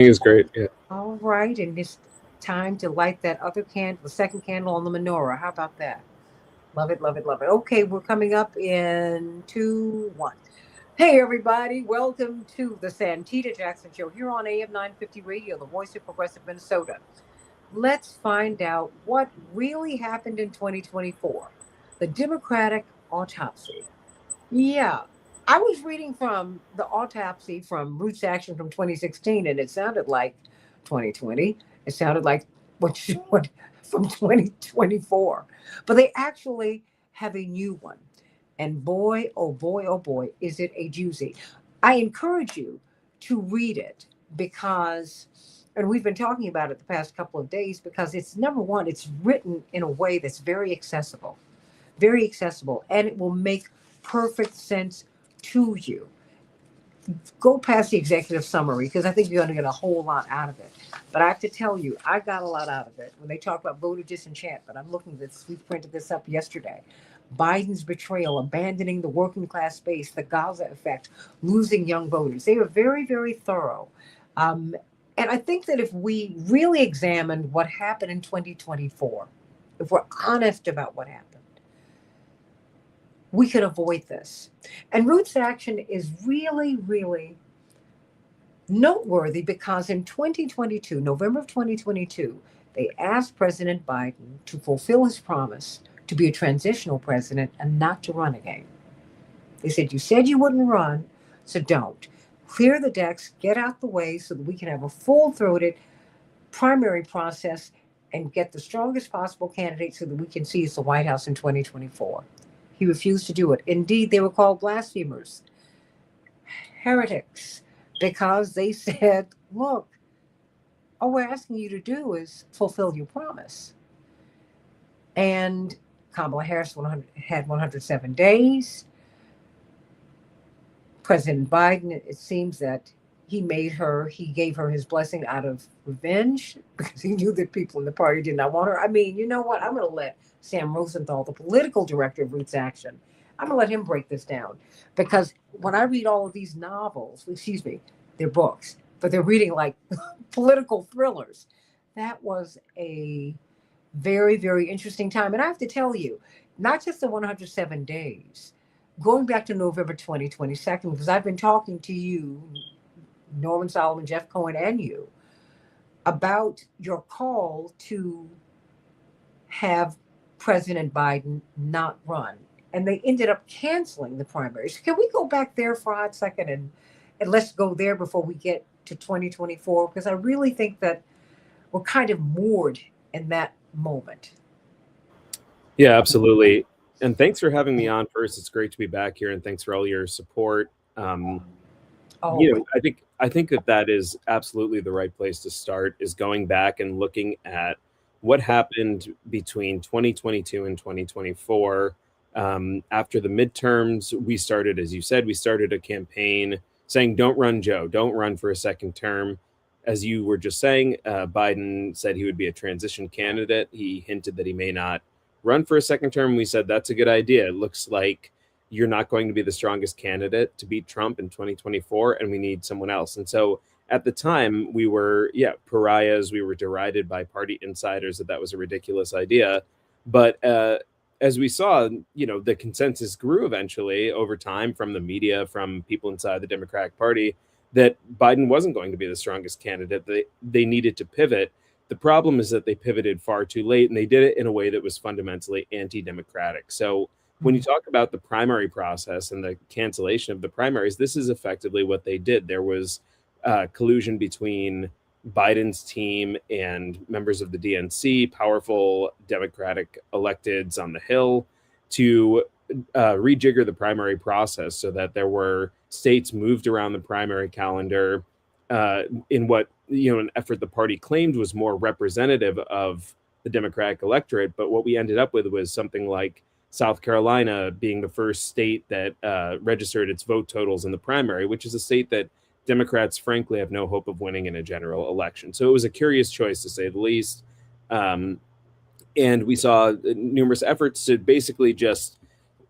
Is great. Yeah. All right, and it's time to light that other candle, the second candle on the menorah. How about that? Love it, love it, love it. Okay, we're coming up in two, one. Hey, everybody, welcome to the Santita Jackson Show here on AM 950 Radio, the voice of progressive Minnesota. Let's find out what really happened in 2024. The Democratic autopsy. Yeah. I was reading from the autopsy from Roots Action from 2016, and it sounded like 2020. It sounded like what from 2024. But they actually have a new one. And boy, oh boy, oh boy, is it a doozy. I encourage you to read it because, and we've been talking about it the past couple of days because it's number one, it's written in a way that's very accessible, and it will make perfect sense to you. Go past the executive summary because I think you're going to get a whole lot out of it. But I have to tell you, I got a lot out of it when they talk about voter disenchantment. I'm looking at this, we printed this up yesterday. Biden's betrayal, abandoning the working class base, the Gaza effect, losing young voters. They were very, very thorough. Um, and I think that if we really examined what happened in 2024, if we're honest about what happened, we could avoid this. And Roots Action is really, really noteworthy because in 2022, November of 2022, they asked President Biden to fulfill his promise to be a transitional president and not to run again. They said you wouldn't run, so don't. Clear the decks, get out the way so that we can have a full throated primary process and get the strongest possible candidate so that we can seize the White House in 2024. He refused to do it. Indeed, they were called blasphemers, heretics, because they said, look, all we're asking you to do is fulfill your promise. And Kamala Harris had 107 days. President Biden, it seems that he gave her his blessing out of revenge because he knew that people in the party did not want her. I mean, you know what? I'm going to let Sam Rosenthal, the political director of Roots Action, I'm going to let him break this down because when I read all of these novels, excuse me, they're books, but they're reading like political thrillers. That was a very, very interesting time. And I have to tell you, not just the 107 days, going back to November 2022, because I've been talking to you, Norman Solomon, Jeff Cohen, and you about your call to have President Biden not run. And they ended up canceling the primaries. Can we go back there for a hot second and let's go there before we get to 2024? Because I really think that we're kind of moored in that moment. Yeah, absolutely. And thanks for having me on first. It's great to be back here, and thanks for all your support. Oh, I think that is absolutely the right place to start, is going back and looking at what happened between 2022 and 2024. After the midterms, we started, as you said, we started a campaign saying, don't run, Joe, don't run for a second term. As you were just saying, Biden said he would be a transition candidate. He hinted that he may not run for a second term. We said, that's a good idea. It looks like you're not going to be the strongest candidate to beat Trump in 2024, and we need someone else. And so at the time, we were, pariahs. We were derided by party insiders that was a ridiculous idea. But as we saw, the consensus grew eventually over time from the media, from people inside the Democratic Party, that Biden wasn't going to be the strongest candidate. They needed to pivot. The problem is that they pivoted far too late, and they did it in a way that was fundamentally anti-democratic. So when you talk about the primary process and the cancellation of the primaries, this is effectively what they did. There was collusion between Biden's team and members of the DNC, powerful Democratic electeds on the Hill, to rejigger the primary process so that there were states moved around the primary calendar in what, an effort the party claimed was more representative of the Democratic electorate. But what we ended up with was something like South Carolina being the first state that registered its vote totals in the primary, which is a state that Democrats, frankly, have no hope of winning in a general election. So it was a curious choice, to say the least. And we saw numerous efforts to basically just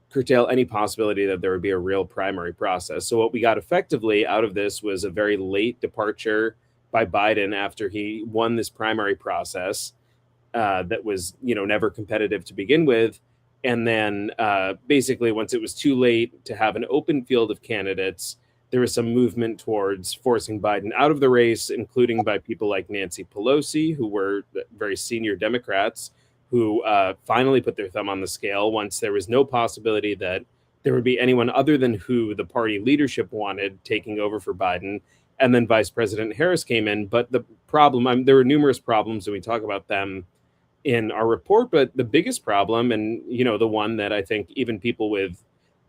curtail any possibility that there would be a real primary process. So what we got effectively out of this was a very late departure by Biden after he won this primary process that was, never competitive to begin with. And then basically, once it was too late to have an open field of candidates, there was some movement towards forcing Biden out of the race, including by people like Nancy Pelosi, who were very senior Democrats, who finally put their thumb on the scale once there was no possibility that there would be anyone other than who the party leadership wanted taking over for Biden. And then Vice President Harris came in. But the problem, there were numerous problems, and we talk about them in our report. But the biggest problem, and the one that I think even people with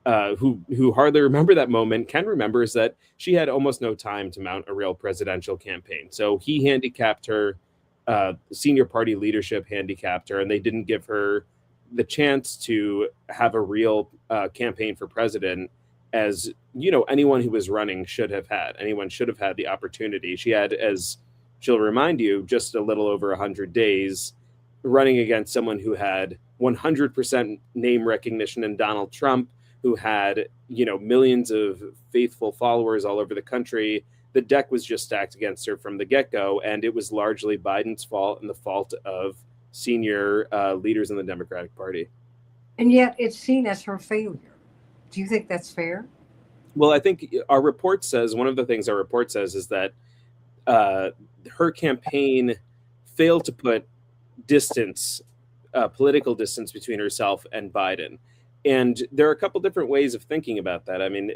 who hardly remember that moment can remember, is that she had almost no time to mount a real presidential campaign. So he handicapped her, senior party leadership handicapped her, and they didn't give her the chance to have a real campaign for president, as anyone who was running should have had. Anyone should have had the opportunity. She had, as she'll remind you, just a little over 100 days running against someone who had 100% name recognition in Donald Trump, who had, millions of faithful followers all over the country. The deck was just stacked against her from the get-go, and it was largely Biden's fault and the fault of senior leaders in the Democratic Party. And yet it's seen as her failure. Do you think that's fair? Well, I think our report says, one of the things our report says is that her campaign failed to put distance, political distance between herself and Biden. And there are a couple different ways of thinking about that. I mean,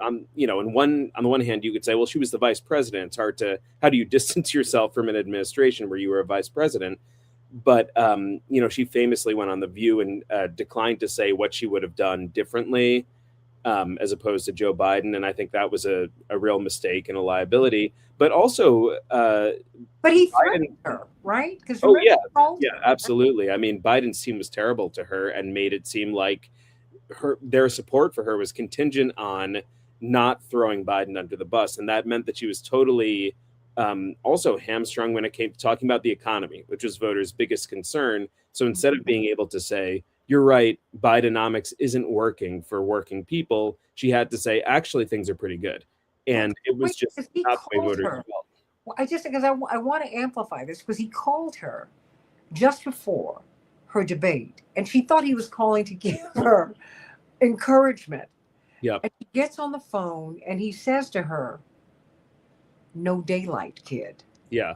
on the one hand, you could say, well, she was the vice president. It's hard to, how do you distance yourself from an administration where you were a vice president? But, she famously went on The View and declined to say what she would have done differently, as opposed to Joe Biden. And I think that was a real mistake and a liability. But also, but he threatened her, right? Yeah, absolutely. I mean, Biden's team was terrible to her and made it seem like their support for her was contingent on not throwing Biden under the bus, and that meant that she was totally also hamstrung when it came to talking about the economy, which was voters' biggest concern. So instead of being able to say, you're right, Bidenomics isn't working for working people, she had to say, actually, things are pretty good. And it was just not the way voters felt. Well, I want to amplify this, because he called her just before her debate, and she thought he was calling to give her encouragement. Yeah. And he gets on the phone and he says to her, "No daylight, kid." Yeah.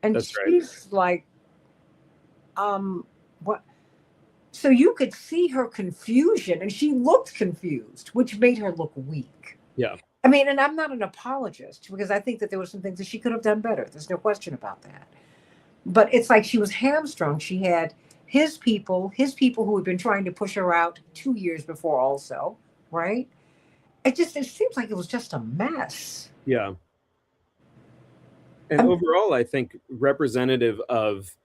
And that's she's right. Like, what? So you could see her confusion, and she looked confused, which made her look weak. Yeah. I mean, and I'm not an apologist, because I think that there were some things that she could have done better. There's no question about that. But it's like she was hamstrung. She had his people who had been trying to push her out 2 years before also, right? It seems like it was just a mess. Yeah. And overall, I think representative of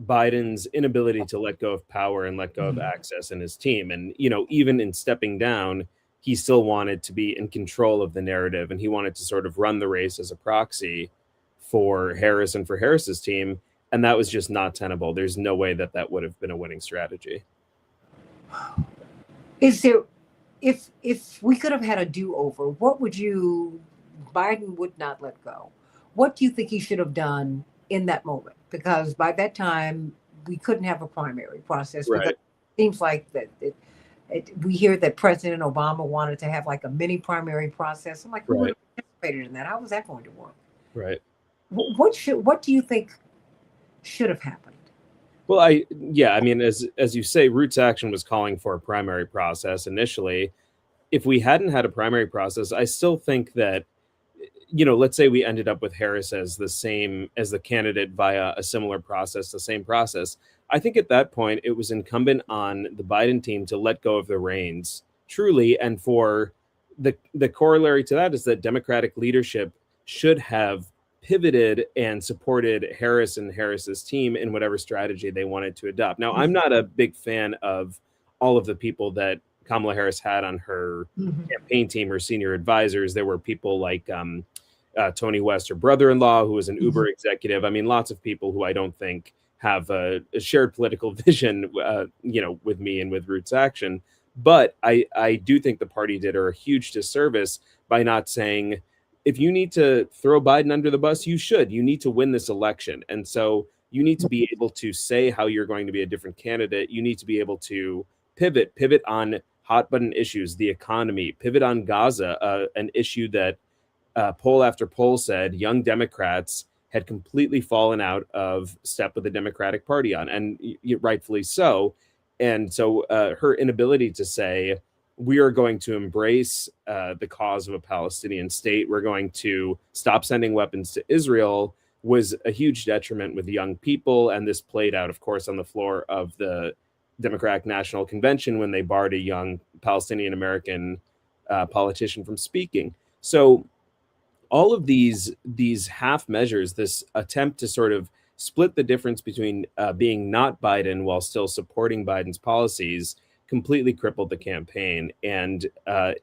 Biden's inability to let go of power and let go of access in his team. And, even in stepping down, he still wanted to be in control of the narrative, and he wanted to sort of run the race as a proxy for Harris and for Harris's team. And that was just not tenable. There's no way that would have been a winning strategy. Is there, if we could have had a do-over, Biden would not let go. What do you think he should have done in that moment? Because by that time, we couldn't have a primary process. Right. Because it seems like that we hear that President Obama wanted to have like a mini primary process. I'm like, who would have participated in that? How was that going to work? Right. What do you think should have happened? Well, I mean, as you say, Roots Action was calling for a primary process initially. If we hadn't had a primary process, I still think that, let's say we ended up with Harris as the candidate via a similar process, the same process. I think at that point, it was incumbent on the Biden team to let go of the reins, truly. And for the corollary to that is that Democratic leadership should have pivoted and supported Harris and Harris's team in whatever strategy they wanted to adopt. Now, I'm not a big fan of all of the people that Kamala Harris had on her campaign team or senior advisors. There were people like Tony West, her brother-in-law, who was an Uber executive. I mean, lots of people who I don't think have a shared political vision, with me and with Roots Action. But I do think the party did her a huge disservice by not saying, if you need to throw Biden under the bus, you should. You need to win this election. And so you need to be able to say how you're going to be a different candidate. You need to be able to pivot on hot button issues, the economy, pivot on Gaza, an issue that poll after poll said young Democrats had completely fallen out of step with the Democratic Party on, and rightfully so. And so her inability to say, we are going to embrace the cause of a Palestinian state, we're going to stop sending weapons to Israel, was a huge detriment with young people. And this played out, of course, on the floor of the Democratic National Convention when they barred a young Palestinian American politician from speaking. So all of these half measures, this attempt to sort of split the difference between being not Biden while still supporting Biden's policies, completely crippled the campaign. And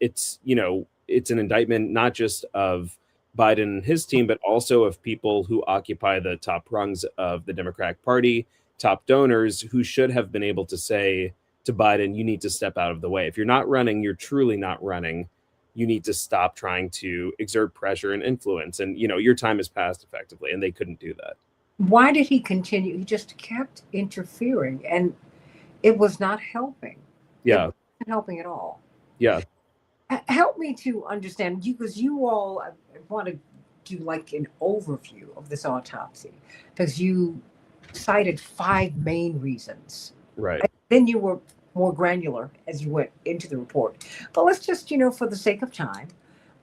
it's an indictment not just of Biden and his team, but also of people who occupy the top rungs of the Democratic Party, top donors who should have been able to say to Biden, you need to step out of the way. If you're not running, you're truly not running. You need to stop trying to exert pressure and influence. And, your time has passed effectively, and they couldn't do that. Why did he continue? He just kept interfering, and it was not helping. Yeah. It wasn't helping at all. Yeah. Help me to understand, because you all want to do like an overview of this autopsy, because you cited 5 main reasons. Right. And then you were more granular as you went into the report. But let's just, for the sake of time,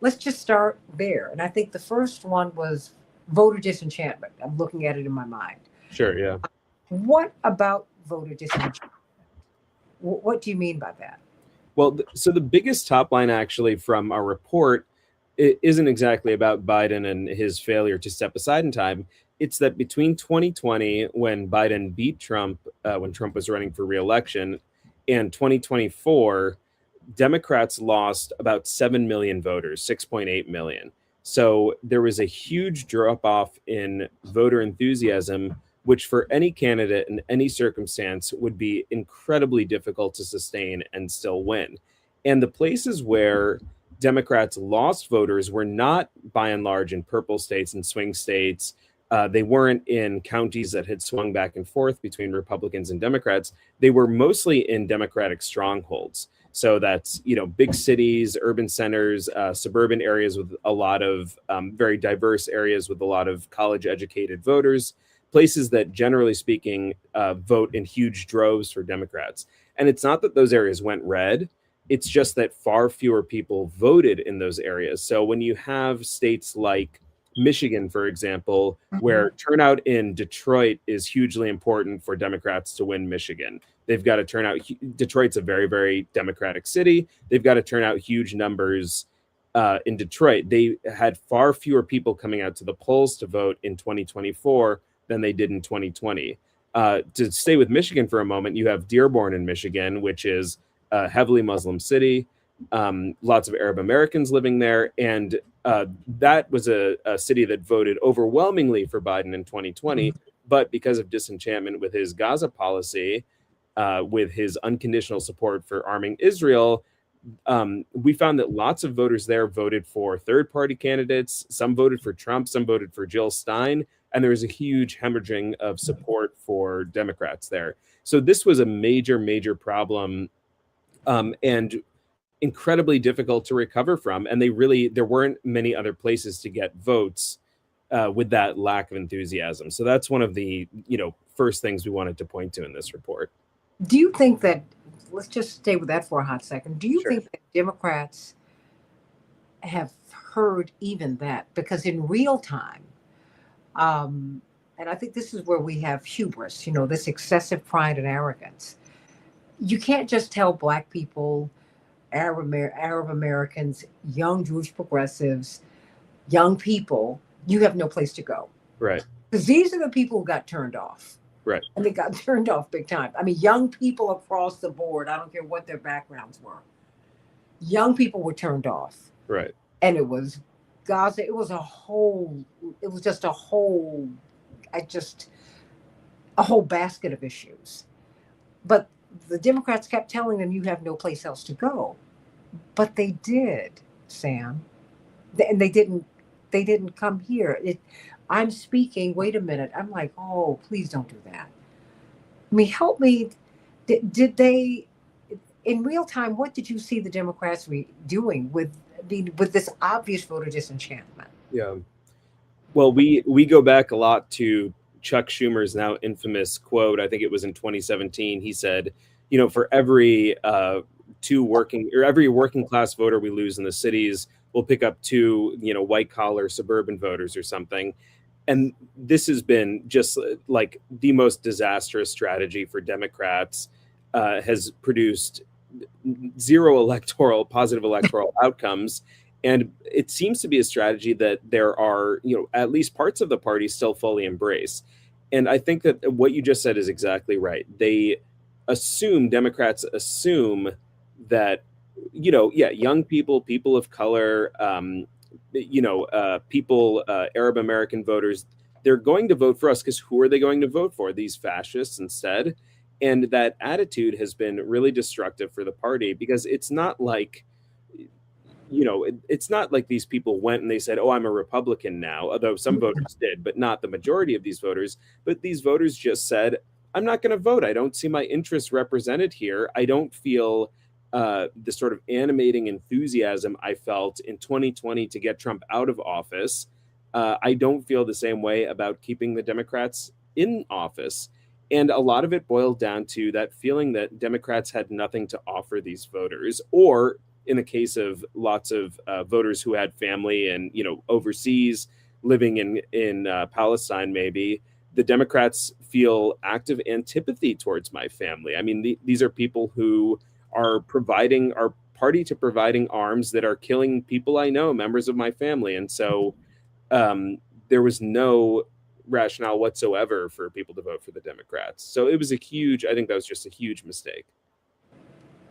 let's just start there. And I think the first one was voter disenchantment. I'm looking at it in my mind. Sure, yeah. What about voter disenchantment? What do you mean by that? Well, so the biggest top line actually from our report, it isn't exactly about Biden and his failure to step aside in time. It's that between 2020, when Biden beat Trump, when Trump was running for re-election, and 2024, Democrats lost about 7 million voters, 6.8 million. So there was a huge drop off in voter enthusiasm, which for any candidate in any circumstance would be incredibly difficult to sustain and still win. And the places where Democrats lost voters were not, by and large, in purple states and swing states. They weren't in counties that had swung back and forth between Republicans and Democrats. They were mostly in Democratic strongholds. So that's, big cities, urban centers, suburban areas with a lot of very diverse areas with a lot of college-educated voters, places that, generally speaking, vote in huge droves for Democrats. And it's not that those areas went red. It's just that far fewer people voted in those areas. So when you have states like Michigan, for example, where turnout in Detroit is hugely important for Democrats to win Michigan. They've got to turn out. Detroit's a very, very Democratic city. They've got to turn out huge numbers in Detroit. They had far fewer people coming out to the polls to vote in 2024 than they did in 2020. To stay with Michigan for a moment, you have Dearborn in Michigan, which is a heavily Muslim city. Lots of Arab Americans living there. And that was a city that voted overwhelmingly for Biden in 2020. But because of disenchantment with his Gaza policy, with his unconditional support for arming Israel, we found that lots of voters there voted for third-party candidates. Some voted for Trump, some voted for Jill Stein. And there was a huge hemorrhaging of support for Democrats there. So this was a major, major problem. And incredibly difficult to recover from. And there weren't many other places to get votes with that lack of enthusiasm. So that's one of the, first things we wanted to point to in this report. Do you think that, let's just stay with that for a hot second. Do you Sure. think that Democrats have heard even that? Because in real time, and I think this is where we have hubris, this excessive pride and arrogance. You can't just tell Black people, Arab Americans, young Jewish progressives, young people, you have no place to go. Right. Because these are the people who got turned off. Right. And they got turned off big time. I mean, young people across the board, I don't care what their backgrounds were. Young people were turned off. Right. And it was Gaza. It was just a whole basket of issues. But the Democrats kept telling them, you have no place else to go. But they did, Sam. And they didn't they didn't come here. I'm speaking. Wait a minute. I'm like, oh, please don't do that. I mean, help me. Did they in real time? What did you see the Democrats doing with this obvious voter disenchantment? Yeah. Well, we go back a lot to Chuck Schumer's now infamous quote. I think it was in 2017. He said, for every every working class voter we lose in the cities, we'll pick up two, white collar suburban voters or something. And this has been just like the most disastrous strategy for Democrats. Has produced zero positive electoral outcomes. And it seems to be a strategy that there are, at least parts of the party still fully embrace. And I think that what you just said is exactly right. Democrats assume that, young people of color, people, Arab American voters, they're going to vote for us because who are they going to vote for? These fascists instead. And that attitude has been really destructive for the party because it's not like, it's not like these people went and they said, oh, I'm a Republican now, although some voters did, but not the majority of these voters. But these voters just said, I'm not going to vote. I don't see my interests represented here. I don't feel the sort of animating enthusiasm I felt in 2020 to get Trump out of office. I don't feel the same way about keeping the Democrats in office. And a lot of it boiled down to that feeling that Democrats had nothing to offer these voters, or in the case of lots of voters who had family and, overseas living in Palestine, maybe the Democrats feel active antipathy towards my family. I mean, these are people who are party to providing arms that are killing people I know, members of my family. And so there was no rationale whatsoever for people to vote for the Democrats. So it was I think that was just a huge mistake.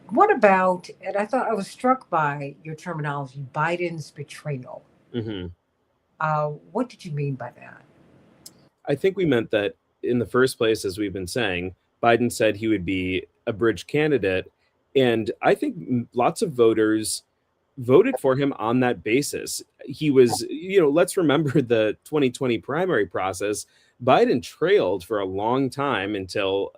What about, and I was struck by your terminology, Biden's betrayal. Mm-hmm. What did you mean by that? I think we meant that in the first place, as we've been saying, Biden said he would be a bridge candidate. And I think lots of voters voted for him on that basis. He was, let's remember the 2020 primary process. Biden trailed for a long time until,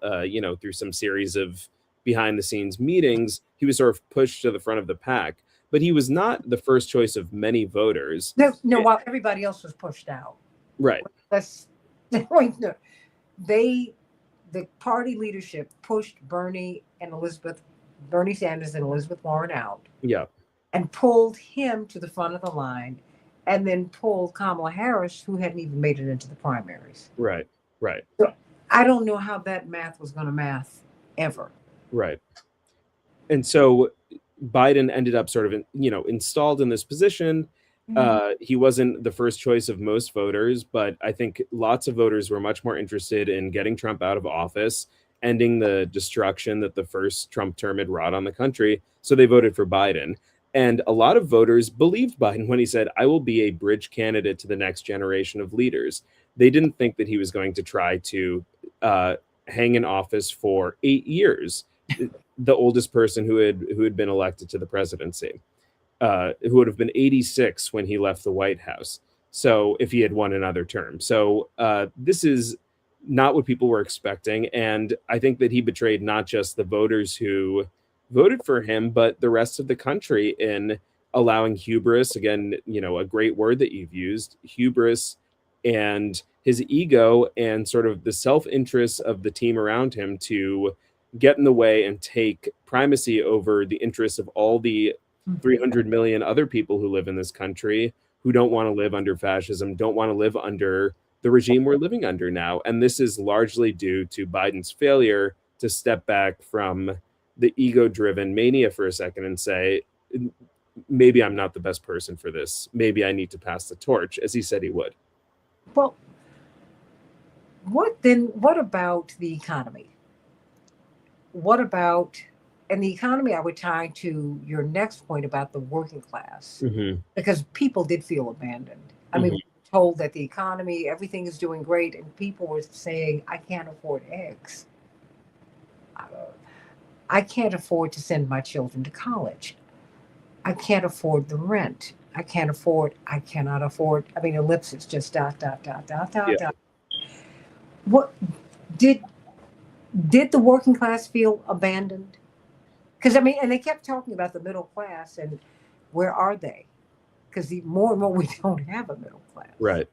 through some series of behind the scenes meetings, he was sort of pushed to the front of the pack. But he was not the first choice of many voters. No, while everybody else was pushed out. Right. No. The party leadership pushed Bernie Sanders and Elizabeth Warren out. Yeah. And pulled him to the front of the line, and then pulled Kamala Harris, who hadn't even made it into the primaries. Right. So I don't know how that math was going to math ever. Right. And so Biden ended up sort of, installed in this position. He wasn't the first choice of most voters, but I think lots of voters were much more interested in getting Trump out of office, ending the destruction that the first Trump term had wrought on the country. So they voted for Biden. And a lot of voters believed Biden when he said, I will be a bridge candidate to the next generation of leaders. They didn't think that he was going to try to hang in office for 8 years, the oldest person who had been elected to the presidency, who would have been 86 when he left the White House. So if he had won another term. So this is not what people were expecting. And I think that he betrayed not just the voters who voted for him, but the rest of the country in allowing hubris, again, a great word that you've used, hubris, and his ego and sort of the self-interest of the team around him to get in the way and take primacy over the interests of all the 300 million other people who live in this country who don't want to live under fascism, don't want to live under the regime we're living under now. And this is largely due to Biden's failure to step back from the ego-driven mania for a second and say, maybe I'm not the best person for this. Maybe I need to pass the torch, as he said he would. Well, what about the economy? And the economy I would tie to your next point about the working class, because people did feel abandoned. I mean, we were told that the economy, everything is doing great, and people were saying, I can't afford eggs. I can't afford to send my children to college. I can't afford the rent. I can't afford, I cannot afford. I mean, ellipsis, just dot, dot, dot, dot, Yeah. dot, dot. What did did the working class feel abandoned? Because I mean, and they kept talking about the middle class, and where are they? Because the more and more we don't have a middle class. Right.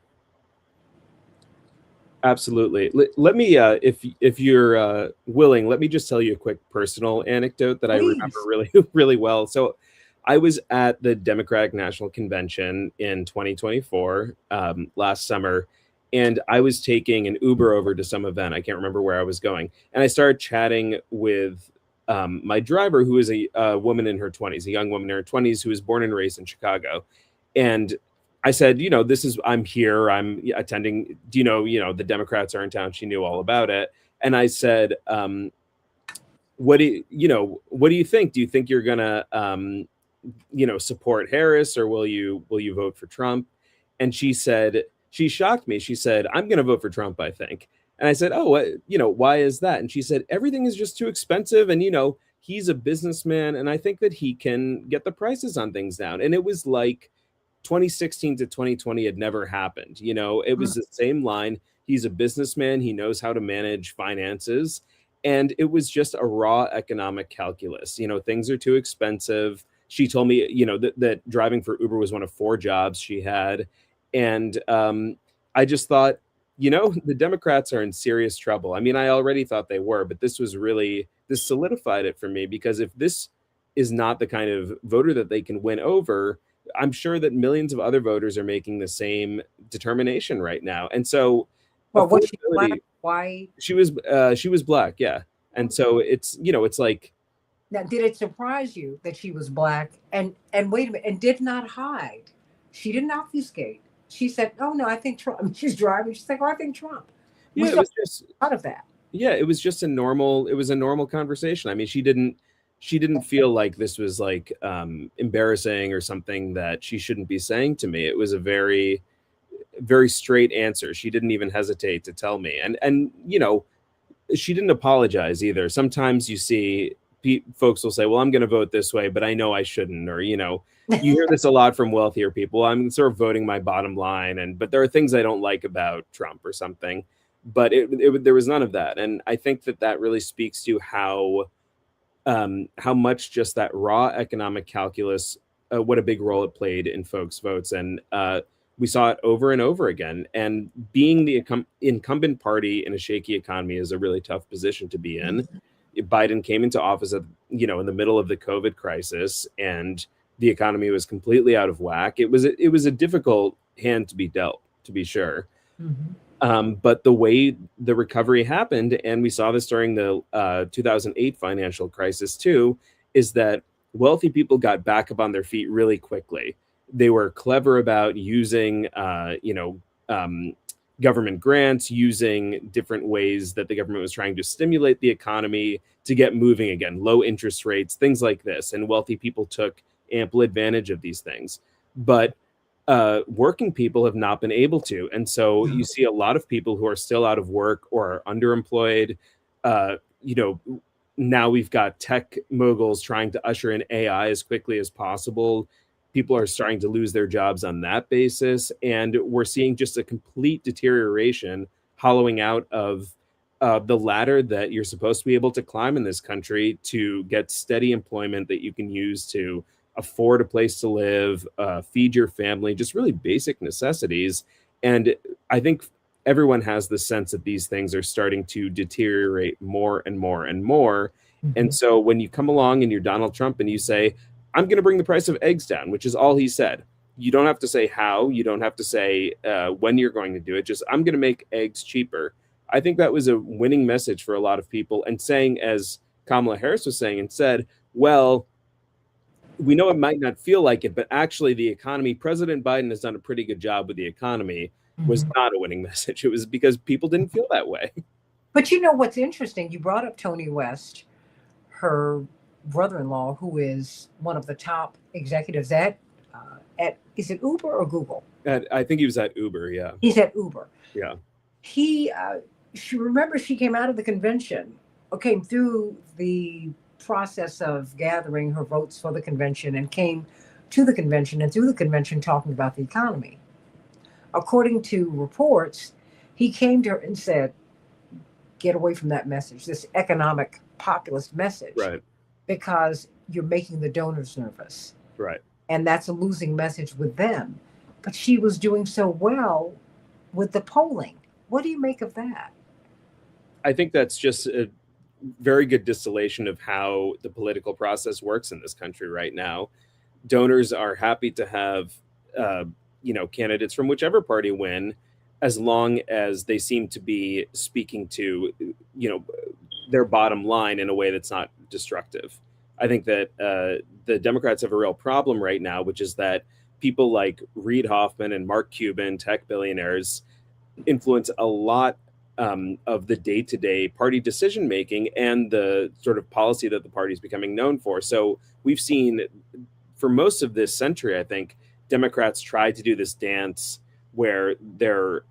Absolutely. Let me, if you're willing, let me just tell you a quick personal anecdote that I remember Please. really really well. So, I was at the Democratic National Convention in 2024 last summer, and I was taking an Uber over to some event. I can't remember where I was going, and I started chatting with my driver, who is a woman in her 20s, a young woman in her 20s who was born and raised in Chicago, and I said, this is, I'm here, I'm attending, do the Democrats are in town. She knew all about it. And I said, what do you think? Do you think you're gonna, support Harris, or will you vote for Trump? And she said, she shocked me. She said, I'm going to vote for Trump, I think. And I said, oh, why is that? And she said, everything is just too expensive. And, he's a businessman. And I think that he can get the prices on things down. And it was like 2016 to 2020 had never happened. It was the same line. He's a businessman. He knows how to manage finances. And it was just a raw economic calculus. Things are too expensive. She told me, that driving for Uber was one of 4 jobs she had. And I just thought, the Democrats are in serious trouble. I mean, I already thought they were, but this solidified it for me, because if this is not the kind of voter that they can win over, I'm sure that millions of other voters are making the same determination right now. And so, Well, was she black, affordability, white? she was black, yeah. And so it's like, Now, did it surprise you that she was black? And wait a minute, and did not hide. She didn't obfuscate. She said, "Oh no, I think Trump." I mean, she's driving. She's like, "Oh, I think Trump." We yeah, it saw was just a lot of that. yeah, it was just a normal conversation. I mean, she didn't feel like this was like embarrassing or something that she shouldn't be saying to me. It was a very, very straight answer. She didn't even hesitate to tell me. And she didn't apologize either. Sometimes you see folks will say, well, I'm going to vote this way, but I know I shouldn't. Or, you hear this a lot from wealthier people. I'm sort of voting my bottom line. But there are things I don't like about Trump or something. But there was none of that. And I think that really speaks to how much just that raw economic calculus, what a big role it played in folks' votes. And we saw it over and over again. And being the incumbent party in a shaky economy is a really tough position to be in. Biden came into office in the middle of the COVID crisis, and the economy was completely out of whack. It was a difficult hand to be dealt, to be sure. But the way the recovery happened, and we saw this during the 2008 financial crisis too, is that wealthy people got back up on their feet really quickly. They were clever about using, government grants, using different ways that the government was trying to stimulate the economy to get moving again, low interest rates, things like this. And wealthy people took ample advantage of these things. But working people have not been able to. And so you see a lot of people who are still out of work or are underemployed. Now we've got tech moguls trying to usher in AI as quickly as possible. People are starting to lose their jobs on that basis. And we're seeing just a complete deterioration, hollowing out of the ladder that you're supposed to be able to climb in this country to get steady employment that you can use to afford a place to live, feed your family, just really basic necessities. And I think everyone has the sense that these things are starting to deteriorate more and more and more. And so when you come along and you're Donald Trump and you say, I'm going to bring the price of eggs down, which is all he said. You don't have to say how, you don't have to say when you're going to do it. Just, I'm going to make eggs cheaper. I think that was a winning message for a lot of people. And saying, as Kamala Harris was saying, and said, well, we know it might not feel like it, but actually the economy, President Biden has done a pretty good job with the economy, was not a winning message. It was because people didn't feel that way. But you know what's interesting? You brought up Tony West, her brother-in-law, who is one of the top executives at is it Uber or Google? I think he was at Uber. Yeah, he's at Uber. Yeah, she remembers she came out of the convention, or came through the process of gathering her votes for the convention, and came to the convention and through the convention talking about the economy. According to reports, he came to her and said, get away from that message, this economic populist message, Right. because you're making the donors nervous. Right. And that's a losing message with them. But she was doing so well with the polling. What do you make of that? I think that's just a very good distillation of how the political process works in this country right now. Donors are happy to have, uh, candidates from whichever party win, as long as they seem to be speaking to, their bottom line in a way that's not destructive. I think that the Democrats have a real problem right now, which is that people like Reid Hoffman and Mark Cuban, tech billionaires, influence a lot of the day-to-day party decision making and the sort of policy that the party is becoming known for. So we've seen for most of this century, I think, Democrats try to do this dance where they're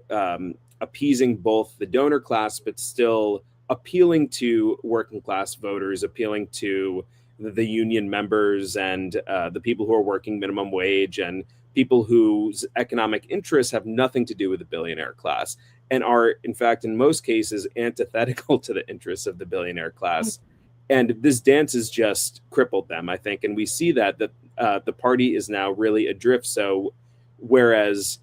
appeasing both the donor class, but still appealing to working class voters, appealing to the union members and the people who are working minimum wage and people whose economic interests have nothing to do with the billionaire class and are, in fact, in most cases, antithetical to the interests of the billionaire class. And this dance has just crippled them, I think. And we see that the party is now really adrift. So whereas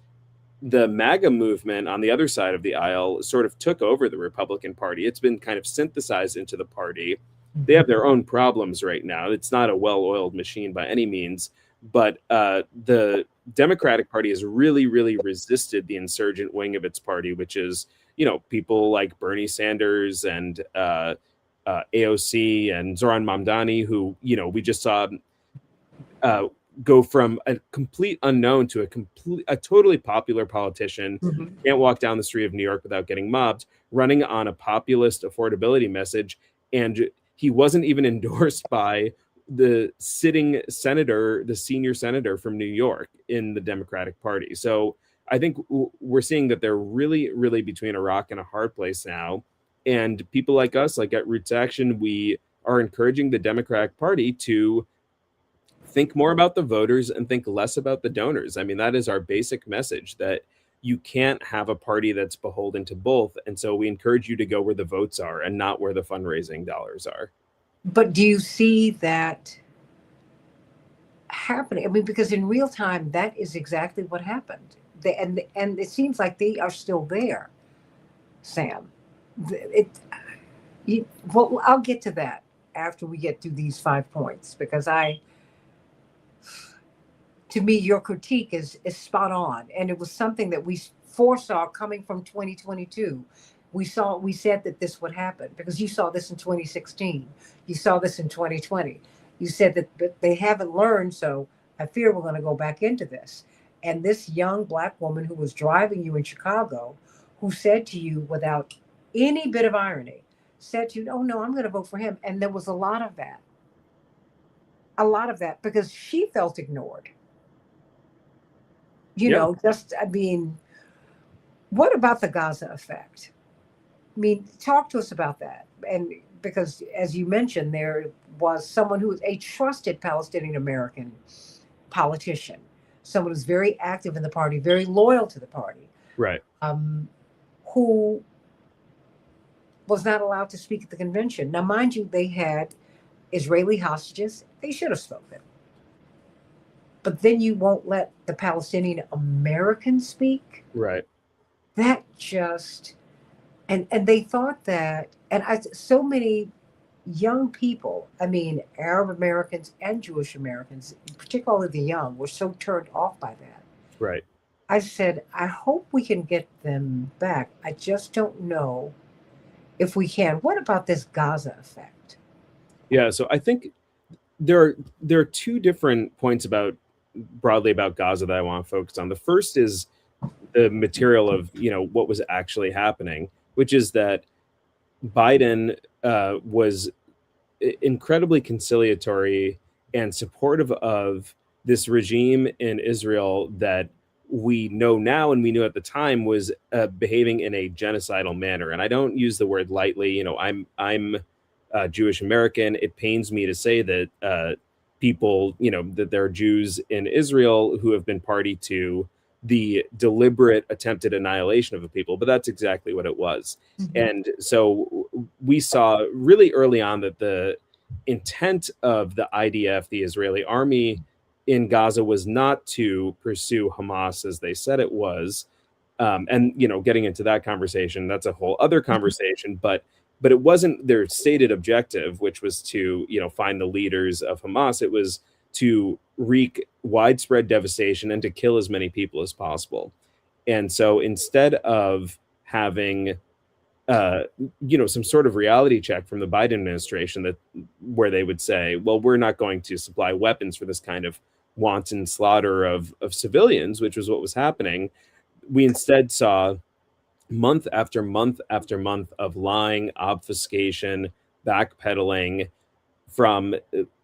the MAGA movement on the other side of the aisle sort of took over the Republican Party, it's been kind of synthesized into the party. They have their own problems right now. It's not a well-oiled machine by any means, but the Democratic Party has really, really resisted the insurgent wing of its party, which is, people like Bernie Sanders and AOC and Zoran Mamdani, who, we just saw go from a complete unknown to a totally popular politician, can't walk down the street of New York without getting mobbed, running on a populist affordability message. And he wasn't even endorsed by the sitting senator, the senior senator from New York in the Democratic Party. So I think we're seeing that they're really, really between a rock and a hard place now. And people like us, like at Roots Action, we are encouraging the Democratic Party to think more about the voters and think less about the donors. I mean, that is our basic message, that you can't have a party that's beholden to both. And so we encourage you to go where the votes are and not where the fundraising dollars are. But do you see that happening? I mean, because in real time, that is exactly what happened. And it seems like they are still there, Sam. Well, I'll get to that after we get through these 5 points, because to me, your critique is spot on. And it was something that we foresaw coming from 2022. We said that this would happen because you saw this in 2016. You saw this in 2020. You said that they haven't learned. So I fear we're going to go back into this. And this young Black woman who was driving you in Chicago, who said to you without any bit of irony, said to you, oh, no, I'm going to vote for him. And there was a lot of that. A lot of that because she felt ignored. What about the Gaza effect? I mean, talk to us about that. And because, as you mentioned, there was someone who was a trusted Palestinian American politician, someone who's very active in the party, very loyal to the party, right? Who was not allowed to speak at the convention. Now, mind you, they had Israeli hostages. They should have spoken. But then you won't let the Palestinian American speak. Right. That just, and they thought that, so many young people, I mean, Arab Americans and Jewish Americans, particularly the young, were so turned off by that. Right. I said, I hope we can get them back. I just don't know if we can. What about this Gaza effect? Yeah, so I think there are two different points broadly about Gaza that I want to focus on. The first is the material of, what was actually happening, which is that Biden was incredibly conciliatory and supportive of this regime in Israel that we know now and we knew at the time was behaving in a genocidal manner. And I don't use the word lightly. I'm Jewish American. It pains me to say that people, that there are Jews in Israel who have been party to the deliberate attempted annihilation of a people, but that's exactly what it was. And so we saw really early on that the intent of the IDF, the Israeli army in Gaza, was not to pursue Hamas as they said it was. And getting into that conversation, that's a whole other conversation. But it wasn't their stated objective, which was to find the leaders of Hamas. It was to wreak widespread devastation and to kill as many people as possible. And so instead of having some sort of reality check from the Biden administration where they would say, well, we're not going to supply weapons for this kind of wanton slaughter of civilians, which was what was happening. We instead saw month after month after month of lying, obfuscation, backpedaling from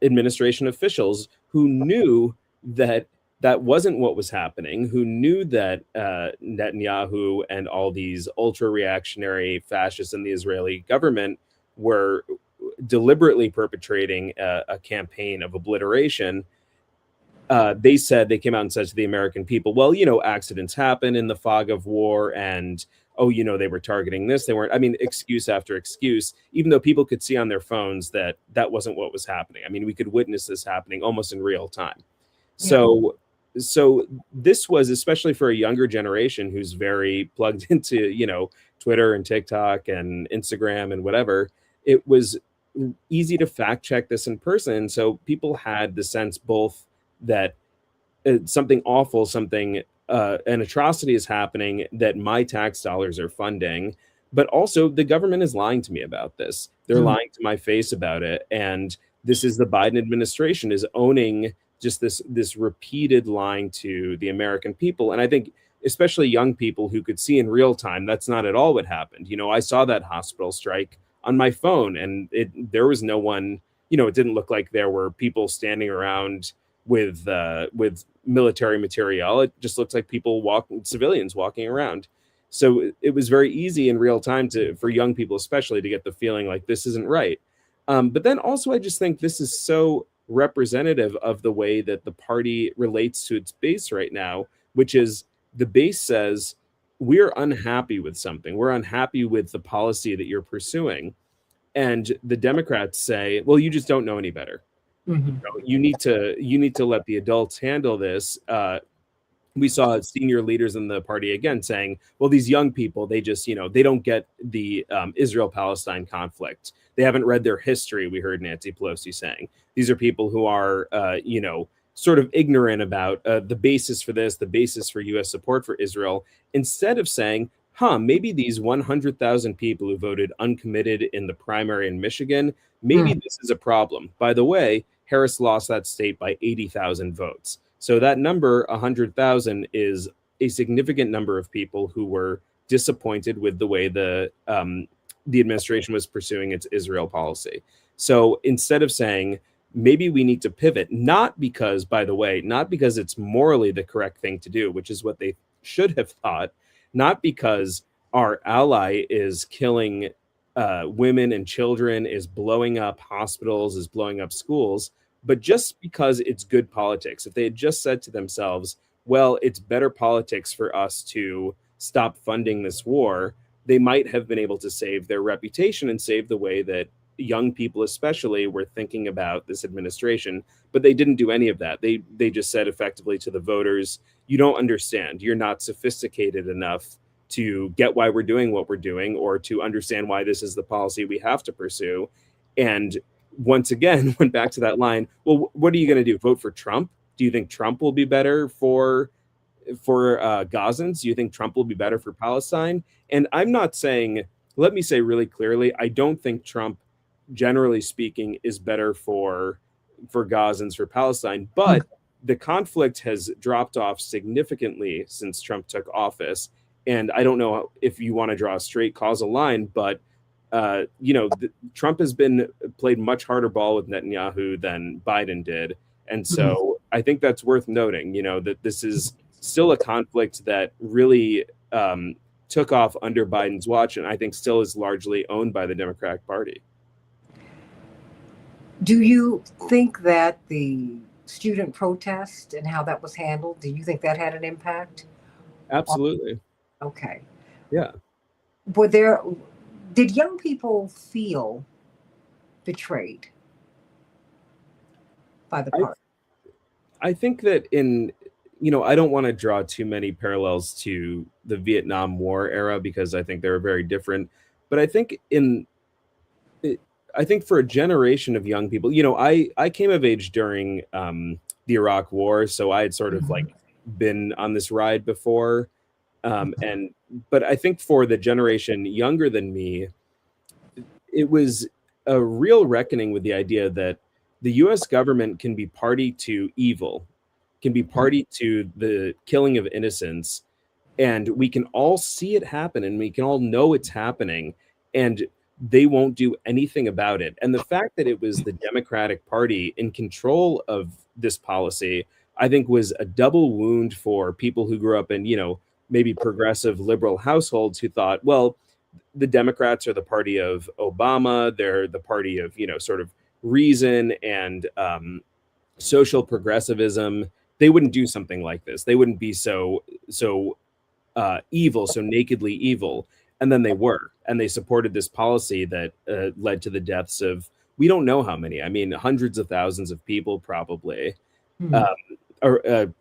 administration officials who knew that that wasn't what was happening, who knew that Netanyahu and all these ultra-reactionary fascists in the Israeli government were deliberately perpetrating a campaign of obliteration. They came out and said to the American people, well, accidents happen in the fog of war, and they were targeting this. They weren't. I mean, excuse after excuse, even though people could see on their phones that wasn't what was happening. I mean, we could witness this happening almost in real time. So this was, especially for a younger generation who's very plugged into, Twitter and TikTok and Instagram and whatever, it was easy to fact check this in person. So people had the sense both that something awful, an atrocity is happening that my tax dollars are funding, but also the government is lying to me about this. They're lying to my face about it. And this is the Biden administration is owning just this repeated lying to the American people. And I think especially young people who could see in real time, that's not at all what happened. I saw that hospital strike on my phone, and there was no one, it didn't look like there were people standing around with military material. It just looks like civilians walking around. So it was very easy in real time for young people especially to get the feeling like this isn't right. But then also I just think this is so representative of the way that the party relates to its base right now, which is the base says, we're unhappy with something. We're unhappy with the policy that you're pursuing. And the Democrats say, well, you just don't know any better. You need to let the adults handle this. We saw senior leaders in the party again saying, well, these young people, they just, they don't get the Israel-Palestine conflict. They haven't read their history, we heard Nancy Pelosi saying. These are people who are, sort of ignorant about the basis for this, the basis for U.S. support for Israel, instead of saying, maybe these 100,000 people who voted uncommitted in the primary in Michigan, maybe this is a problem. By the way, Harris lost that state by 80,000 votes. So that number, 100,000, is a significant number of people who were disappointed with the way the administration was pursuing its Israel policy. So instead of saying, maybe we need to pivot, not because it's morally the correct thing to do, which is what they should have thought, not because our ally is killing women and children, is blowing up hospitals, is blowing up schools, but just because it's good politics. If they had just said to themselves, well, it's better politics for us to stop funding this war, they might have been able to save their reputation and save the way that young people especially were thinking about this administration. But they didn't do any of that. They just said effectively to the voters, you don't understand. You're not sophisticated enough to get why we're doing what we're doing, or to understand why this is the policy we have to pursue. And once again, went back to that line, well, what are you going to do? Vote for Trump? Do you think Trump will be better for Gazans? Do you think Trump will be better for Palestine? And I'm not saying, let me say really clearly, I don't think Trump, generally speaking, is better for Gazans, for Palestine, but the conflict has dropped off significantly since Trump took office. And I don't know if you want to draw a straight causal line, but Trump has played much harder ball with Netanyahu than Biden did. And so I think that's worth noting, that this is still a conflict that really took off under Biden's watch, and I think still is largely owned by the Democratic Party. Do you think that the student protest and how that was handled, do you think that had an impact? Absolutely. Okay. Yeah. Were there, did young people feel betrayed by the I party? I think that I don't want to draw too many parallels to the Vietnam War era because I think they're very different. But it- I think for a generation of young people, I came of age during the Iraq War, so I had sort of Mhm. like been on this ride before. And but I think for the generation younger than me, it was a real reckoning with the idea that the US government can be party to evil, can be party to the killing of innocents, and we can all see it happen and we can all know it's happening, and they won't do anything about it. And the fact that it was the Democratic Party in control of this policy, I think was a double wound for people who grew up in, maybe progressive liberal households who thought, well, the Democrats are the party of Obama. They're the party of, sort of reason and social progressivism. They wouldn't do something like this. They wouldn't be so evil, so nakedly evil. And then they were, and they supported this policy that led to the deaths of, we don't know how many. I mean, hundreds of thousands of people probably, Hmm. um, or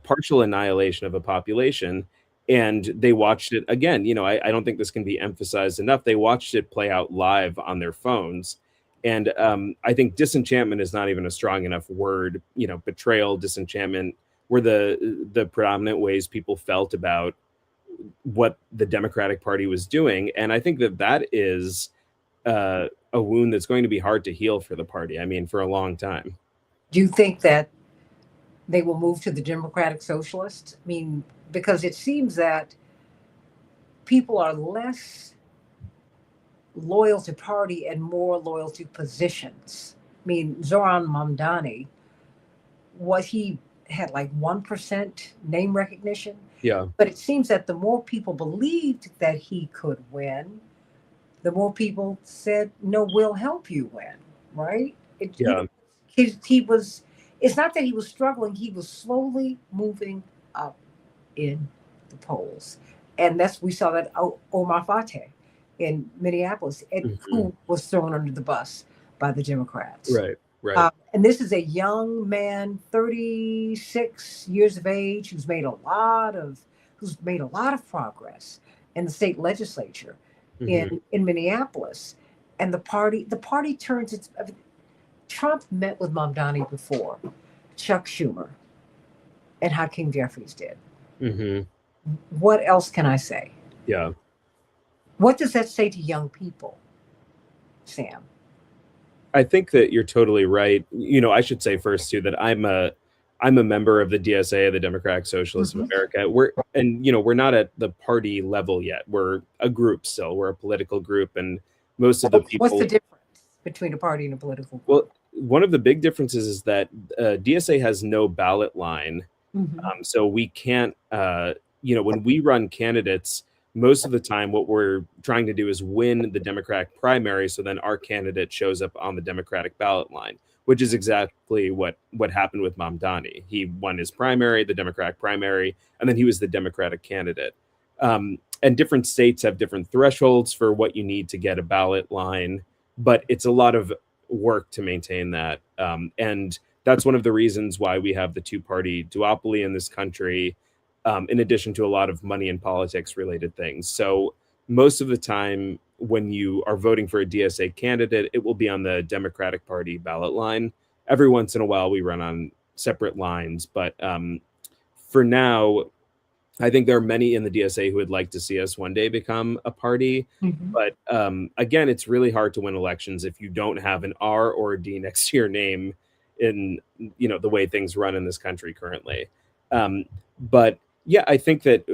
partial annihilation of a population. And they watched it again. I don't think this can be emphasized enough. They watched it play out live on their phones. And I think disenchantment is not even a strong enough word. Betrayal, disenchantment were the predominant ways people felt about what the Democratic Party was doing. And I think that is a wound that's going to be hard to heal for the party. I mean, for a long time. Do you think that they will move to the Democratic Socialists? I mean, because it seems that people are less loyal to party and more loyal to positions. I mean, Zoran Mamdani, was he had like 1% name recognition, Yeah. but it seems that the more people believed that he could win, the more people said, "No, we'll help you win." Right? Yeah. He was. It's not that he was struggling; he was slowly moving up in the polls, and that's we saw that Omar Fateh in Minneapolis, Mhm. who was thrown under the bus by the Democrats. Right. Right. And this is a young man, 36 years of age, who's made a lot of progress in the state legislature Mhm. in Minneapolis. And the party turns its. Trump met with Mamdani before, Chuck Schumer and Hakeem Jeffries did. Mhm. What else can I say? Yeah. What does that say to young people, Sam? I think that you're totally right. I should say first too that I'm a member of the DSA, the Democratic Socialists of Mhm. America. We're not at the party level yet. We're a group still. We're a political group, and most of the What's the people. difference between a party and a political group? Well, one of the big differences is that DSA has no ballot line. Hmm. So we can't, when we run candidates, most of the time what we're trying to do is win the Democratic primary. So then our candidate shows up on the Democratic ballot line, which is exactly what happened with Mamdani. He won his primary, the Democratic primary, and then he was the Democratic candidate. And different states have different thresholds for what you need to get a ballot line, but it's a lot of work to maintain that. And that's one of the reasons why we have the two-party duopoly in this country, in addition to a lot of money and politics related things. So most of the time when you are voting for a DSA candidate, it will be on the Democratic Party ballot line. Every once in a while, we run on separate lines, but for now, I think there are many in the DSA who would like to see us one day become a party. Hmm. But again, it's really hard to win elections if you don't have an R or a D next to your name in the way things run in this country currently. But yeah, I think that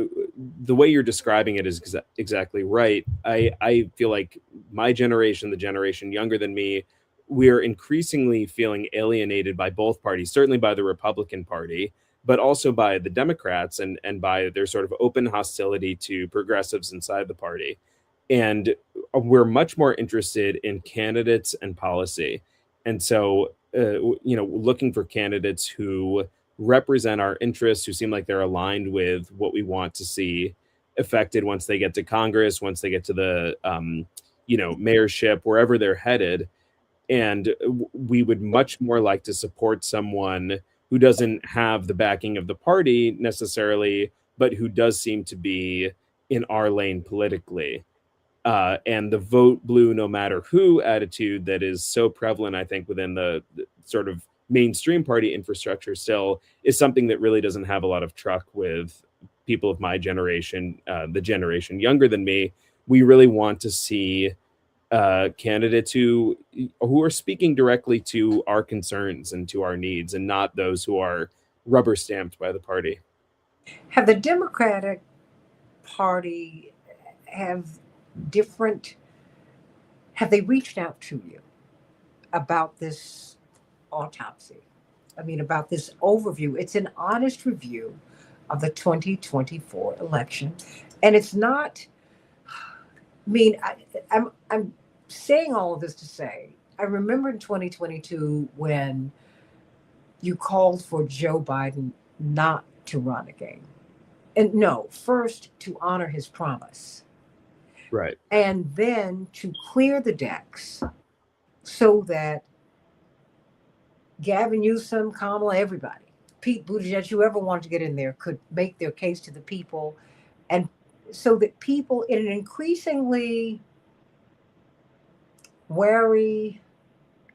the way you're describing it is exactly right. I feel like my generation, the generation younger than me, we're increasingly feeling alienated by both parties, certainly by the Republican Party, but also by the Democrats and by their sort of open hostility to progressives inside the party. And we're much more interested in candidates and policy. And so, looking for candidates who represent our interests, who seem like they're aligned with what we want to see affected once they get to Congress, once they get to the, mayorship, wherever they're headed. And we would much more like to support someone who doesn't have the backing of the party necessarily, but who does seem to be in our lane politically. And the vote blue no matter who attitude that is so prevalent, I think, within the sort of mainstream party infrastructure still is something that really doesn't have a lot of truck with people of my generation, the generation younger than me. We really want to see candidates who are speaking directly to our concerns and to our needs, and not those who are rubber stamped by the party. Have the Democratic Party have different? Have they reached out to you about this autopsy? I mean, about this overview. It's an honest review of the 2024 election, and it's not. I mean, I'm saying all of this to say, I remember in 2022 when you called for Joe Biden not to run again. And no, first to honor his promise. Right. And then to clear the decks so that Gavin Newsom, Kamala, everybody, Pete Buttigieg, whoever wanted to get in there, could make their case to the people. And so that people in an increasingly wary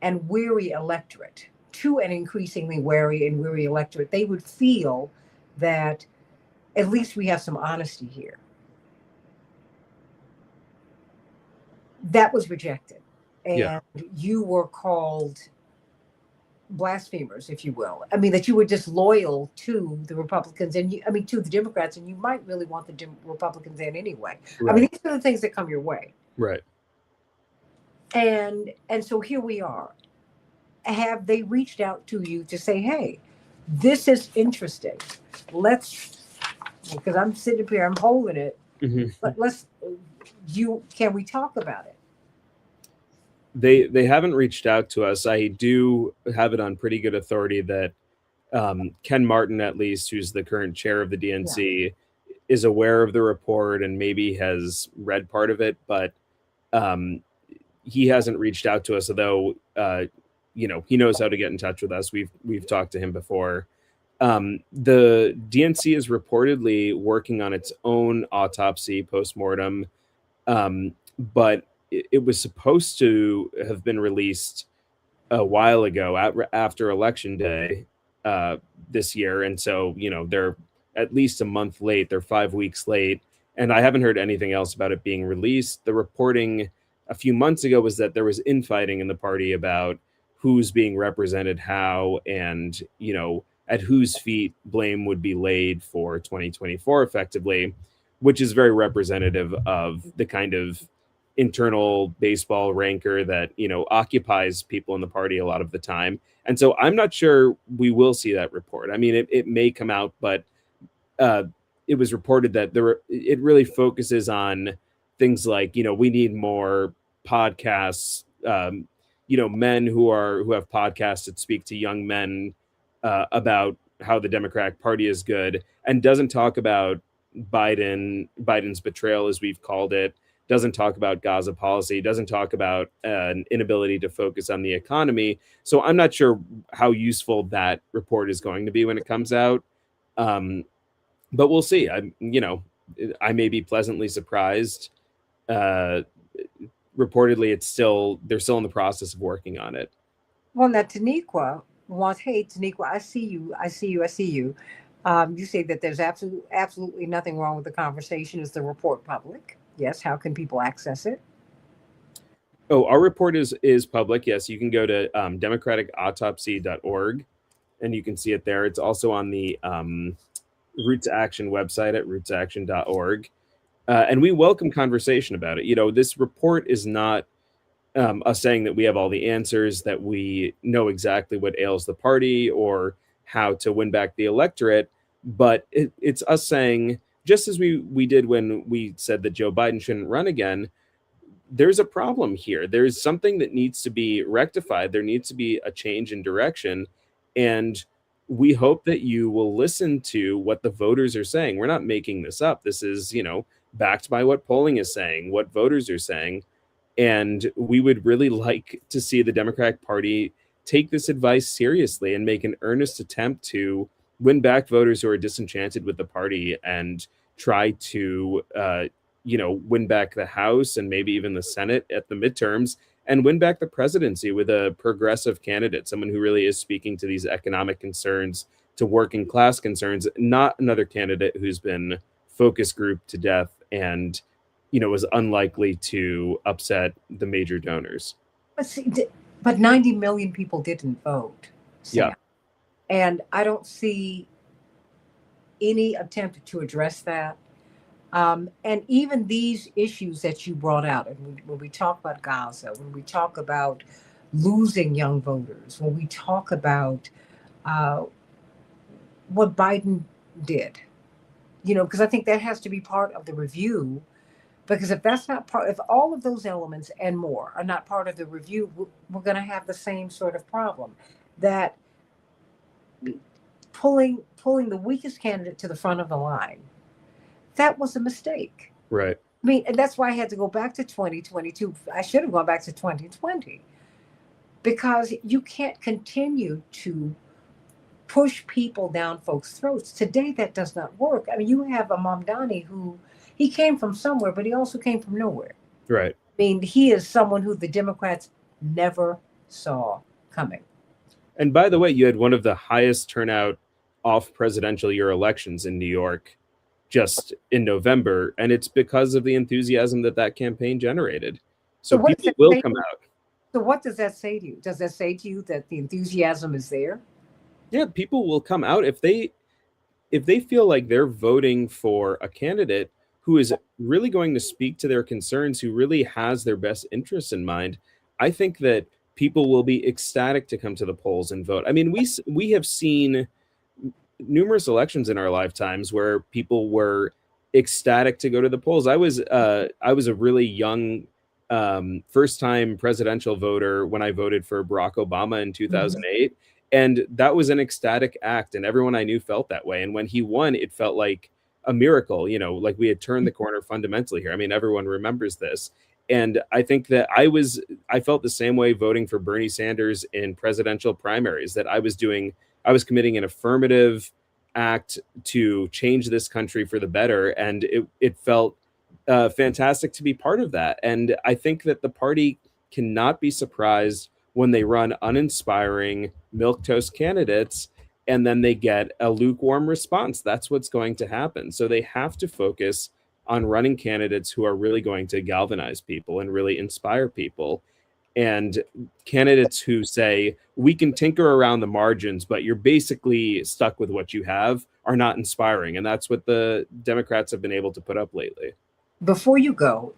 and weary electorate, to an increasingly wary and weary electorate, they would feel that at least we have some honesty here. That was rejected. And Yeah. you were called blasphemers, if you will. I mean, that you were disloyal to the Republicans and to the Democrats, and you might really want the Republicans in anyway. Right. I mean, these are the things that come your way. Right. And so here we are. Have they reached out to you to say, hey, this is interesting. Because I'm sitting up here, I'm holding it, but can we talk about it? They haven't reached out to us. I do have it on pretty good authority that Ken Martin, at least, who's the current chair of the DNC, is aware of the report and maybe has read part of it, but he hasn't reached out to us, although he knows how to get in touch with us. We've talked to him before. The DNC is reportedly working on its own autopsy postmortem, but it was supposed to have been released a while ago after Election Day this year. And so, they're at least a month late. They're 5 weeks late. And I haven't heard anything else about it being released. The reporting a few months ago was that there was infighting in the party about who's being represented how, and, at whose feet blame would be laid for 2024 effectively, which is very representative of the kind of internal baseball rancor that occupies people in the party a lot of the time. And so I'm not sure we will see that report. I mean, it may come out, but it was reported that it really focuses on things like we need more podcasts, men who have podcasts that speak to young men about how the Democratic Party is good, and doesn't talk about Biden's betrayal, as we've called it, doesn't talk about Gaza policy, doesn't talk about an inability to focus on the economy. So I'm not sure how useful that report is going to be when it comes out. But we'll see. I may be pleasantly surprised. Reportedly, they're still in the process of working on it. Well, now Taniqua wants, hey, Taniqua, I see you. You say that there's absolutely nothing wrong with the conversation. Is the report public? Yes. How can people access it? Oh, our report is public. Yes, you can go to democraticautopsy.org and you can see it there. It's also on the Roots Action website at rootsaction.org. And we welcome conversation about it. This report is not us saying that we have all the answers, that we know exactly what ails the party or how to win back the electorate. But it's us saying, just as we did when we said that Joe Biden shouldn't run again, there's a problem here. There's something that needs to be rectified. There needs to be a change in direction. And we hope that you will listen to what the voters are saying. We're not making this up. This is, backed by what polling is saying, what voters are saying. And we would really like to see the Democratic Party take this advice seriously and make an earnest attempt to win back voters who are disenchanted with the party and try to, win back the House and maybe even the Senate at the midterms and win back the presidency with a progressive candidate, someone who really is speaking to these economic concerns, to working class concerns, not another candidate who's been focus grouped to death and was unlikely to upset the major donors. But 90 million people didn't vote, Sam. Yeah. And I don't see any attempt to address that. And even these issues that you brought out, and when we talk about Gaza, when we talk about losing young voters, when we talk about what Biden did, because I think that has to be part of the review. Because if that's not part, if all of those elements and more are not part of the review, we're going to have the same sort of problem. That pulling the weakest candidate to the front of the line, that was a mistake. Right. I mean, and that's why I had to go back to 2022. I should have gone back to 2020, because you can't continue to push people down folks' throats. Today, that does not work. I mean, you have a Mamdani who, he came from somewhere, but he also came from nowhere. Right. I mean, he is someone who the Democrats never saw coming. And by the way, you had one of the highest turnout off presidential year elections in New York just in November, and it's because of the enthusiasm that campaign generated. So people will come out. So what does that say to you? Does that say to you that the enthusiasm is there? Yeah, people will come out if they feel like they're voting for a candidate who is really going to speak to their concerns, who really has their best interests in mind. I think that people will be ecstatic to come to the polls and vote. I mean, we have seen numerous elections in our lifetimes where people were ecstatic to go to the polls. I was a really young first-time presidential voter when I voted for Barack Obama in 2008. Mm-hmm. And that was an ecstatic act, and everyone I knew felt that way. And when he won, it felt like a miracle, like we had turned the corner fundamentally here. I mean, everyone remembers this. And I think that I felt the same way voting for Bernie Sanders in presidential primaries, that I was committing an affirmative act to change this country for the better. And it felt fantastic to be part of that. And I think that the party cannot be surprised when they run uninspiring milquetoast candidates and then they get a lukewarm response. That's what's going to happen. So they have to focus on running candidates who are really going to galvanize people and really inspire people. And candidates who say, we can tinker around the margins, but you're basically stuck with what you have, are not inspiring. And that's what the Democrats have been able to put up lately. Before you go,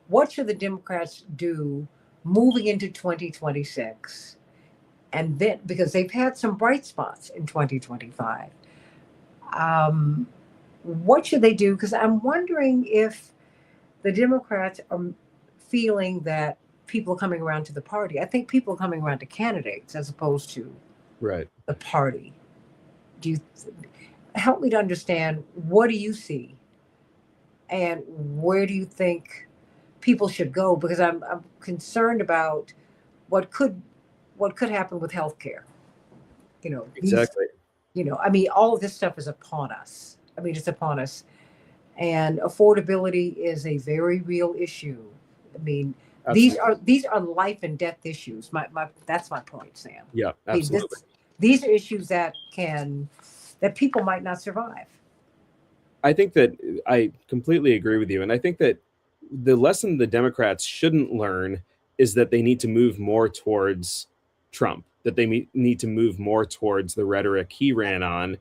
what should the Democrats do moving into 2026? And then, because they've had some bright spots in 2025, what should they do? Because I'm wondering if the Democrats are feeling that people are coming around to the party. I think people are coming around to candidates as opposed to the party. Do you help me to understand, what do you see? And where do you think people should go? Because I'm concerned about what could happen with healthcare. Exactly. I mean, all of this stuff is upon us. I mean, it's upon us. And affordability is a very real issue. I mean, absolutely. These are life and death issues. That's my point, Sam. Yeah, absolutely. I mean, these are issues that people might not survive. I think that I completely agree with you. And I think that the lesson the Democrats shouldn't learn is that they need to move more towards Trump, that they need to move more towards the rhetoric he ran on,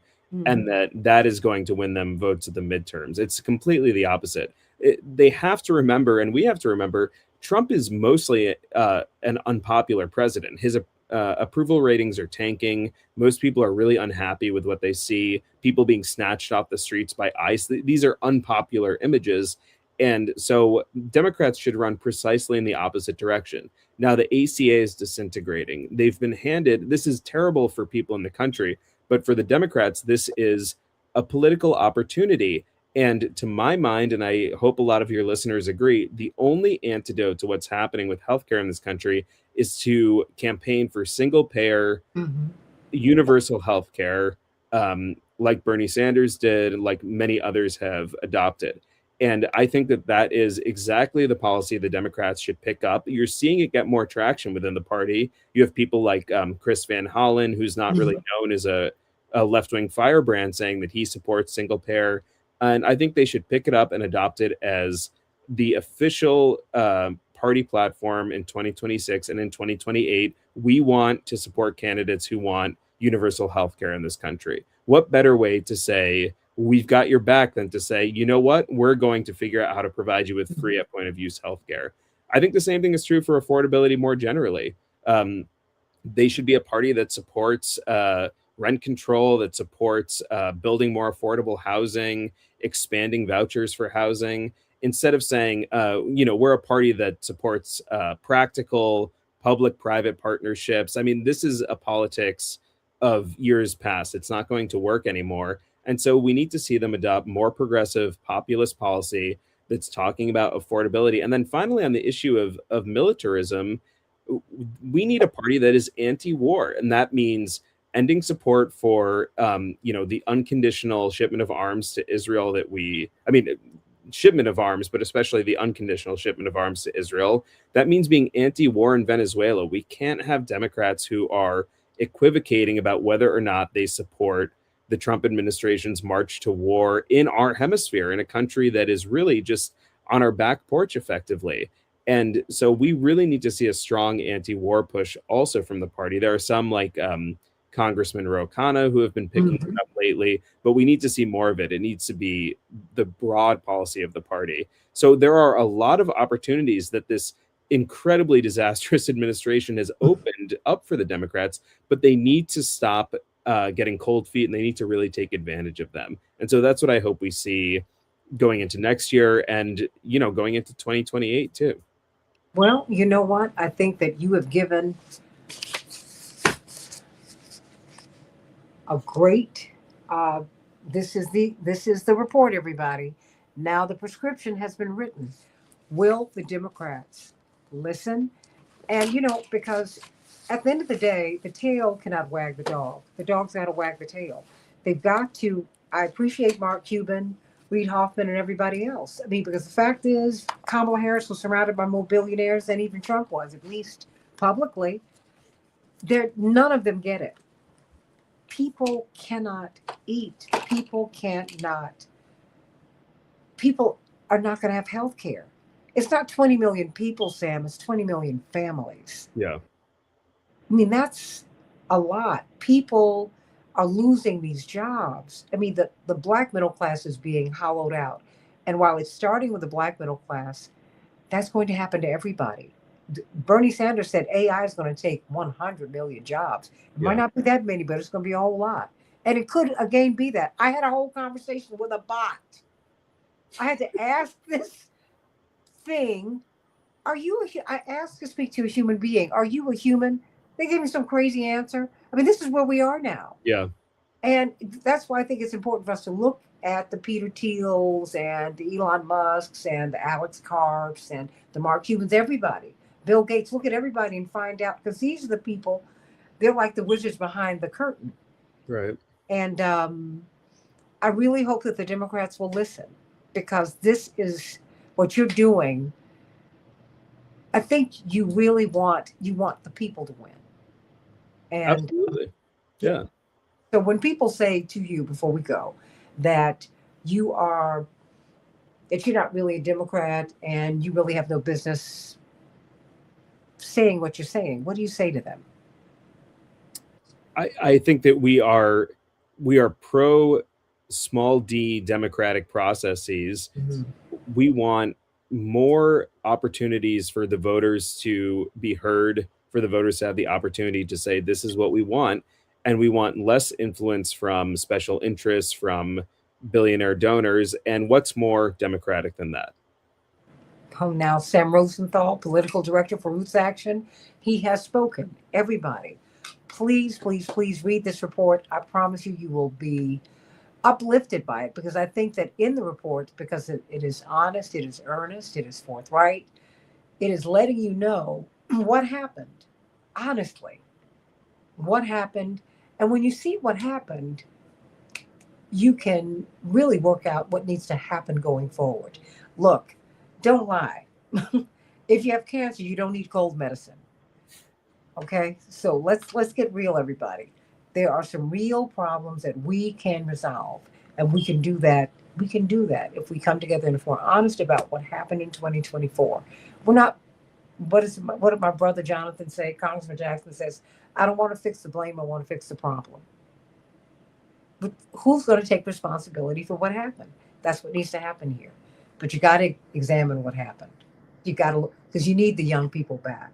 and that is going to win them votes at the midterms. It's completely the opposite. They have to remember, and we have to remember, Trump is mostly an unpopular president. His approval ratings are tanking. Most people are really unhappy with what they see. People being snatched off the streets by ICE. These are unpopular images. And so Democrats should run precisely in the opposite direction. Now, the ACA is disintegrating. They've been handed, this is terrible for people in the country, but for the Democrats, this is a political opportunity. And to my mind, and I hope a lot of your listeners agree, the only antidote to what's happening with healthcare in this country is to campaign for single payer, universal healthcare, like Bernie Sanders did, like many others have adopted. And I think that that is exactly the policy the Democrats should pick up. You're seeing it get more traction within the party. You have people like Chris Van Hollen, who's not really known as a left-wing firebrand, saying that he supports single payer. And I think they should pick it up and adopt it as the official party platform in 2026 and in 2028. We want to support candidates who want universal healthcare in this country. What better way to say we've got your back than to say, you know what, we're going to figure out how to provide you with free at point of use healthcare. I think the same thing is true for affordability more generally. They should be a party that supports rent control, that supports building more affordable housing, expanding vouchers for housing, instead of saying, we're a party that supports practical public-private partnerships. I mean, this is a politics of years past. It's not going to work anymore. And so we need to see them adopt more progressive populist policy that's talking about affordability. And then finally, on the issue of militarism, we need a party that is anti-war. And that means ending support for, the unconditional shipment of arms to Israel shipment of arms, but especially the unconditional shipment of arms to Israel. That means being anti-war in Venezuela. We can't have Democrats who are equivocating about whether or not they support the Trump administration's march to war in our hemisphere, in a country that is really just on our back porch effectively. And so we really need to see a strong anti-war push also from the party. There are some like Congressman Ro Khanna who have been picking it up lately, but we need to see more of it. It needs to be the broad policy of the party. So there are a lot of opportunities that this incredibly disastrous administration has opened up for the Democrats, but they need to stop getting cold feet, and they need to really take advantage of them. And so that's what I hope we see going into next year and, going into 2028 too. Well, you know what? I think that you have given a great, this is the report, everybody. Now the prescription has been written. Will the Democrats listen? And, because at the end of the day, the tail cannot wag the dog. The dog's got to wag the tail. They've got to. I appreciate Mark Cuban, Reid Hoffman, and everybody else. I mean, because the fact is, Kamala Harris was surrounded by more billionaires than even Trump was, at least publicly. None of them get it. People cannot eat. People are not going to have health care. It's not 20 million people, Sam. It's 20 million families. Yeah. I mean, that's a lot. People are losing these jobs. I mean, the black middle class is being hollowed out. And while it's starting with the black middle class, that's going to happen to everybody. Bernie Sanders said AI is going to take 100 million jobs. It might not be that many, but it's going to be a whole lot. And it could, again, be that. I had a whole conversation with a bot. I had to ask this thing, I asked to speak to a human being. Are you a human? They gave me some crazy answer. I mean, this is where we are now. Yeah. And that's why I think it's important for us to look at the Peter Thiels and the Elon Musks and the Alex Karps and the Mark Cubans, everybody. Bill Gates, look at everybody and find out, because these are the people, they're like the wizards behind the curtain. Right. And I really hope that the Democrats will listen, because this is what you're doing. I think you really want the people to win. And absolutely. Yeah. So when people say to you, before we go, that you're not really a Democrat and you really have no business saying what you're saying, what do you say to them? I think that we are pro small d democratic processes. Mm-hmm. We want more opportunities for the voters to be heard, for the voters to have the opportunity to say, this is what we want. And we want less influence from special interests, from billionaire donors. And what's more democratic than that? Now, Sam Rosenthal, political director for Roots Action, he has spoken. Everybody, please, please, please read this report. I promise you, you will be uplifted by it, because I think that in the report, because it is honest, it is earnest, it is forthright, it is letting you know what happened, honestly, what happened. And when you see what happened, you can really work out what needs to happen going forward. Look, don't lie. If you have cancer, you don't need cold medicine. Okay? So let's get real, everybody. There are some real problems that we can resolve, and we can do that. We can do that if we come together and if we're honest about what happened in 2024. We're not, what did my brother Jonathan say? Congressman Jackson says, I don't want to fix the blame, I want to fix the problem. But who's going to take responsibility for what happened? That's what needs to happen here. But you got to examine what happened. You got to, because you need the young people back.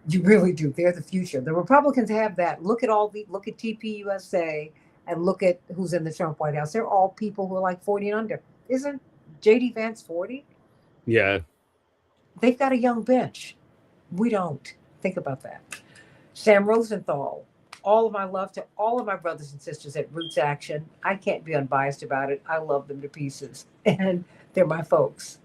You really do. They're the future. The Republicans have that. Look at TPUSA and look at who's in the Trump White House. They're all people who are like 40 and under. Isn't JD Vance 40? Yeah. They've got a young bench. We don't. Think about that. Sam Rosenthal, all of my love to all of my brothers and sisters at Roots Action. I can't be unbiased about it. I love them to pieces, and they're my folks.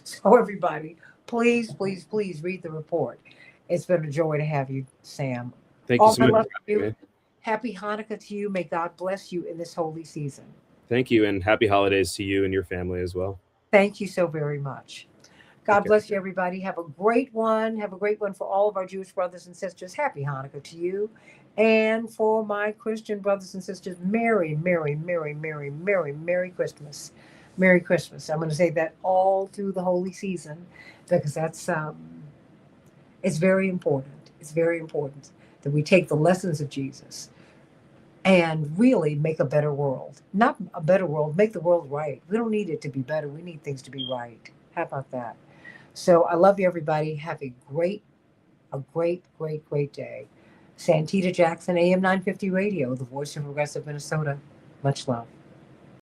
So everybody, please, please, please read the report. It's been a joy to have you, Sam. Thank you All so my much love for to having you. me. Happy Hanukkah to you. May God bless you in this holy season. Thank you, and happy holidays to you and your family as well. Thank you so very much. God Okay. bless you, everybody. Have a great one. Have a great one for all of our Jewish brothers and sisters. Happy Hanukkah to you. And for my Christian brothers and sisters, Merry, Merry, Merry, Merry, Merry, Merry Christmas. Merry Christmas. I'm going to say that all through the holy season, because that's it's very important. It's very important that we take the lessons of Jesus and really make a better world. Not a better world, make the world right. We don't need it to be better. We need things to be right. How about that? So I love you, everybody. Have a great, great day. Santita Jackson, AM 950 Radio, the voice of progressive Minnesota. Much love.